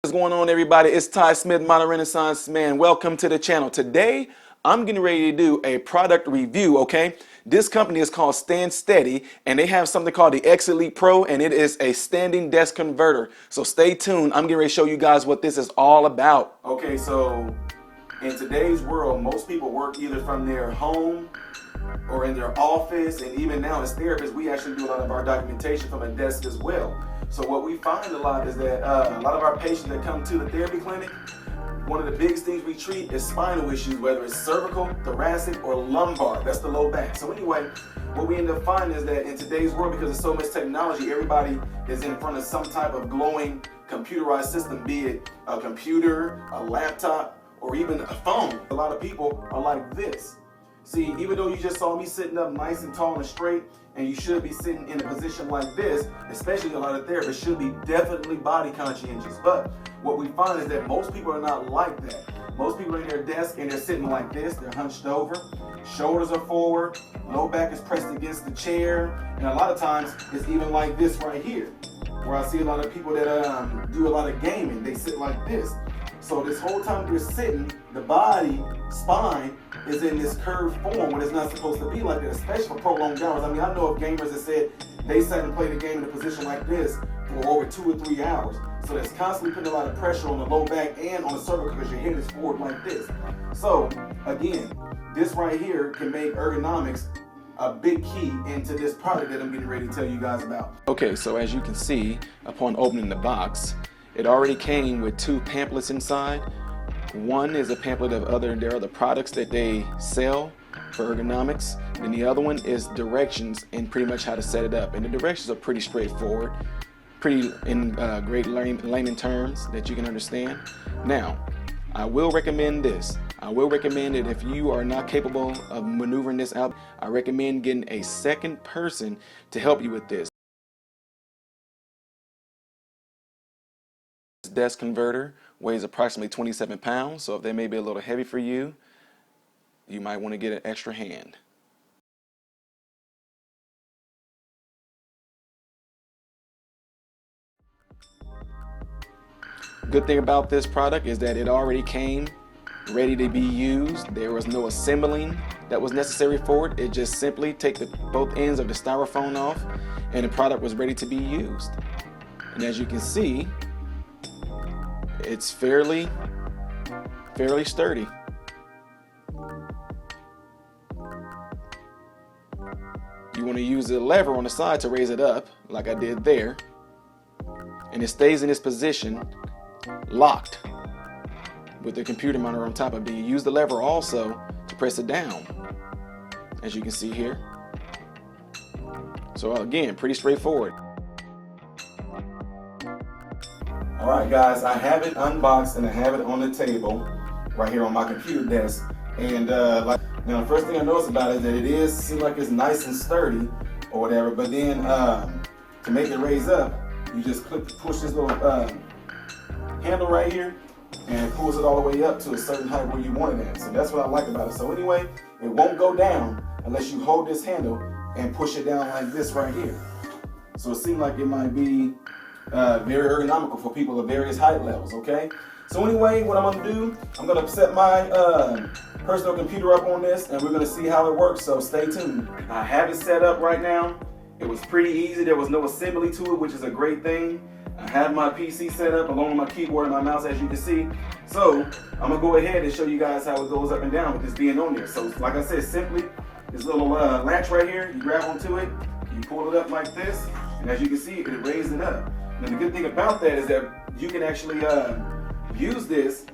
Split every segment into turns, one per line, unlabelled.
What's going on, everybody? It's Ty Smith, Modern Renaissance Man. Welcome to the channel. Today, I'm getting ready to do a product review, okay? This company is called Stand Steady, and they have something called the X Elite Pro, and it is a standing desk converter. So stay tuned. I'm getting ready to show you guys what this is all about. Okay, so in today's world, most people work either from their home or in their office, and even now as therapists, we actually do a lot of our documentation from a desk as well. So what we find a lot is that a lot of our patients that come to the therapy clinic, one of the biggest things we treat is spinal issues, whether it's cervical, thoracic, or lumbar. That's the low back. So anyway, what we end up finding is that in today's world, because there's so much technology, everybody is in front of some type of glowing computerized system, be it a computer, a laptop, or even a phone. A lot of people are like this. See, even though you just saw me sitting up nice and tall and straight, and you should be sitting in a position like this, especially a lot of therapists should be definitely body conscientious. But what we find is that most people are not like that. Most people are in their desk and they're sitting like this, they're hunched over, shoulders are forward, low back is pressed against the chair, and a lot of times it's even like this right here, where I see a lot of people that do a lot of gaming, they sit like this. So this whole time you're sitting, the body, spine, is in this curved form when it's not supposed to be like that, especially for prolonged hours. I mean, I know of gamers that said they sat and played a game in a position like this for over 2 or 3 hours. So that's constantly putting a lot of pressure on the low back and on the cervical because your head is forward like this. So again, this right here can make ergonomics a big key into this product that I'm getting ready to tell you guys about. Okay, so as you can see, upon opening the box, it already came with 2 pamphlets inside. One is a pamphlet of their other products that they sell for ergonomics, and the other one is directions and pretty much how to set it up. And the directions are pretty straightforward, pretty in great layman terms that you can understand. Now, I will recommend this. I will recommend that if you are not capable of maneuvering this out, I recommend getting a second person to help you with this. Desk converter weighs approximately 27 pounds, so if they may be a little heavy for you, you might want to get an extra hand. Good thing about this product is that it already came ready to be used. There was no assembling that was necessary for it. It just simply take both ends of the styrofoam off and the product was ready to be used. And as you can see, it's fairly sturdy. You want to use the lever on the side to raise it up, like I did there, and it stays in this position, locked, with the computer monitor on top of it. You use the lever also to press it down, as you can see here. So again, pretty straightforward. Alright guys, I have it unboxed and I have it on the table right here on my computer desk. And now the first thing I notice about it is that it seems like it's nice and sturdy or whatever, but then to make it raise up, you just push this little handle right here and it pulls it all the way up to a certain height where you want it at. So that's what I like about it. So anyway, it won't go down unless you hold this handle and push it down like this right here. So it seems like it might be very ergonomical for people of various height levels, okay? So anyway, what I'm gonna do, I'm gonna set my personal computer up on this and we're gonna see how it works, so stay tuned. I have it set up right now. It was pretty easy. There was no assembly to it, which is a great thing. I have my PC set up along with my keyboard and my mouse, as you can see. So I'm gonna go ahead and show you guys how it goes up and down with this being on there. So like I said, simply this little latch right here, you grab onto it, you pull it up like this, and as you can see, it raises it up. Now the good thing about that is that you can actually use this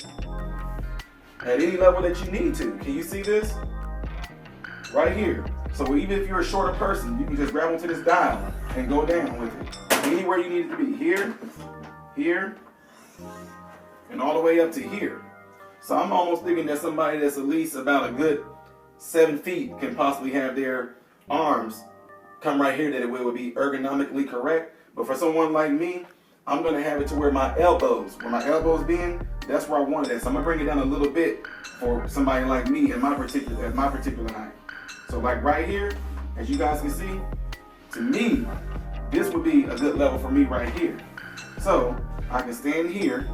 at any level that you need to. Can you see this? Right here. So even if you're a shorter person, you can just grab onto this dial and go down with it. Anywhere you need it to be. Here, here, and all the way up to here. So I'm almost thinking that somebody that's at least about a good 7 feet can possibly have their arms come right here, that it would be ergonomically correct. But for someone like me, I'm gonna have it to where my elbows being, that's where I want it at. So I'm gonna bring it down a little bit for somebody like me at my particular height. So like right here, as you guys can see, to me, this would be a good level for me right here. So I can stand here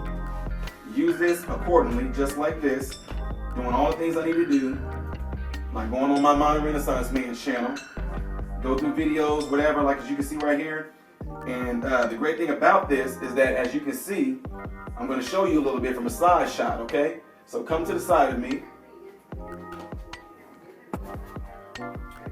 use this accordingly, just like this, doing all the things I need to do, like going on my Modern Renaissance Man channel, go through videos, whatever, like as you can see right here. And the great thing about this is that, as you can see, I'm going to show you a little bit from a side shot, okay? So come to the side of me.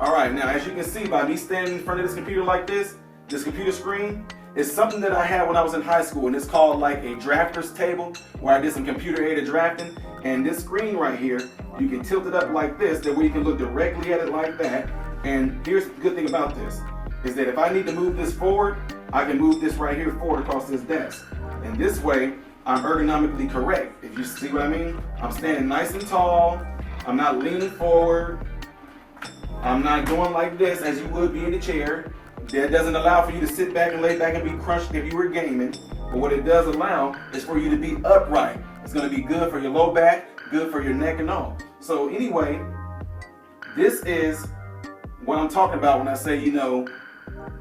All right, now as you can see by me standing in front of this computer like this computer screen, is something that I had when I was in high school, and it's called like a drafter's table, where I did some computer-aided drafting. And this screen right here, you can tilt it up like this, that way you can look directly at it like that. And here's the good thing about this, is that if I need to move this forward, I can move this right here forward across this desk. And this way, I'm ergonomically correct. If you see what I mean? I'm standing nice and tall. I'm not leaning forward. I'm not going like this as you would be in a chair. That doesn't allow for you to sit back and lay back and be crunched if you were gaming. But what it does allow is for you to be upright. It's going to be good for your low back, good for your neck and all. So anyway, this is what I'm talking about when I say, you know,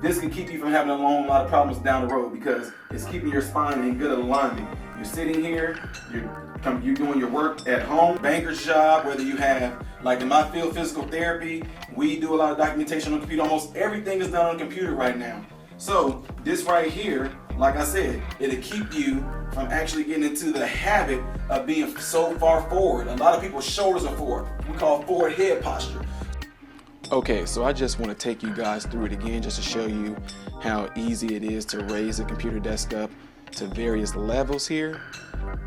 this can keep you from having a lot of problems down the road, because it's keeping your spine in good alignment. You're sitting here, you're doing your work at home, banker's job, whether you have, like in my field, physical therapy, we do a lot of documentation on the computer. Almost everything is done on the computer right now. So this right here, like I said, it'll keep you from actually getting into the habit of being so far forward. A lot of people's shoulders are forward. We call forward head posture. Okay, so I just want to take you guys through it again just to show you how easy it is to raise a computer desk up to various levels here.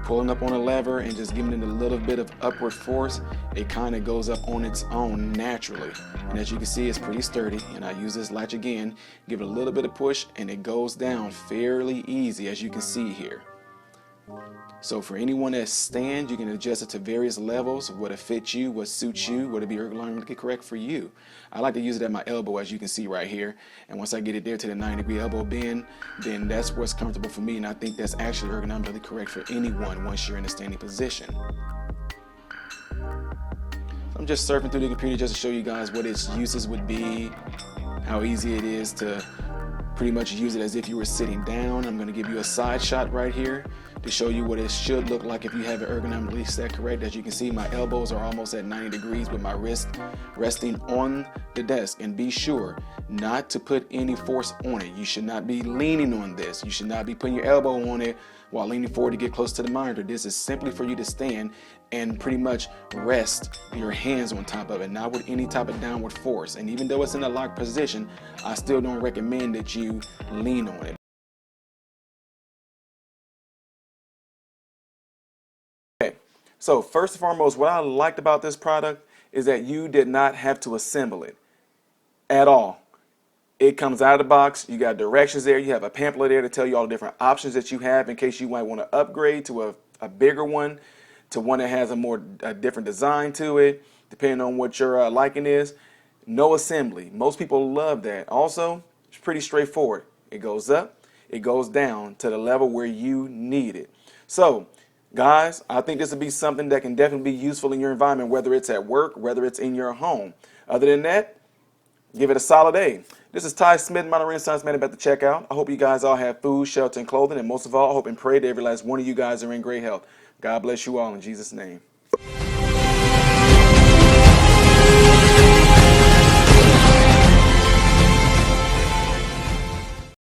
Pulling up on a lever and just giving it a little bit of upward force, it kind of goes up on its own naturally. And as you can see, it's pretty sturdy. And I use this latch again, give it a little bit of push, and it goes down fairly easy, as you can see here. So for anyone that stands, you can adjust it to various levels, what fits you, what suits you, what'll be ergonomically correct for you. I like to use it at my elbow, as you can see right here. And once I get it there to the 90-degree elbow bend, then that's what's comfortable for me. And I think that's actually ergonomically correct for anyone once you're in a standing position. I'm just surfing through the computer just to show you guys what its uses would be, how easy it is to pretty much use it as if you were sitting down. I'm going to give you a side shot right here to show you what it should look like if you have it ergonomically set correct. As you can see, my elbows are almost at 90 degrees with my wrist resting on the desk. And be sure not to put any force on it. You should not be leaning on this. You should not be putting your elbow on it while leaning forward to get close to the monitor. This is simply for you to stand and pretty much rest your hands on top of it, not with any type of downward force. And even though it's in a locked position, I still don't recommend that you lean on it. Okay, so first and foremost, what I liked about this product is that you did not have to assemble it at all. It comes out of the box. You got directions there. You have a pamphlet there to tell you all the different options that you have in case you might want to upgrade to a bigger one, to one that has a different design to it, depending on what your liking is. No assembly. Most people love that. Also, it's pretty straightforward. It goes up, it goes down to the level where you need it. So, guys, I think this would be something that can definitely be useful in your environment, whether it's at work, whether it's in your home. Other than that, give it a solid A. This is Ty Smith, Modern Renaissance Man, about to check out. I hope you guys all have food, shelter, and clothing. And most of all, I hope and pray that every last one of you guys are in great health. God bless you all in Jesus' name.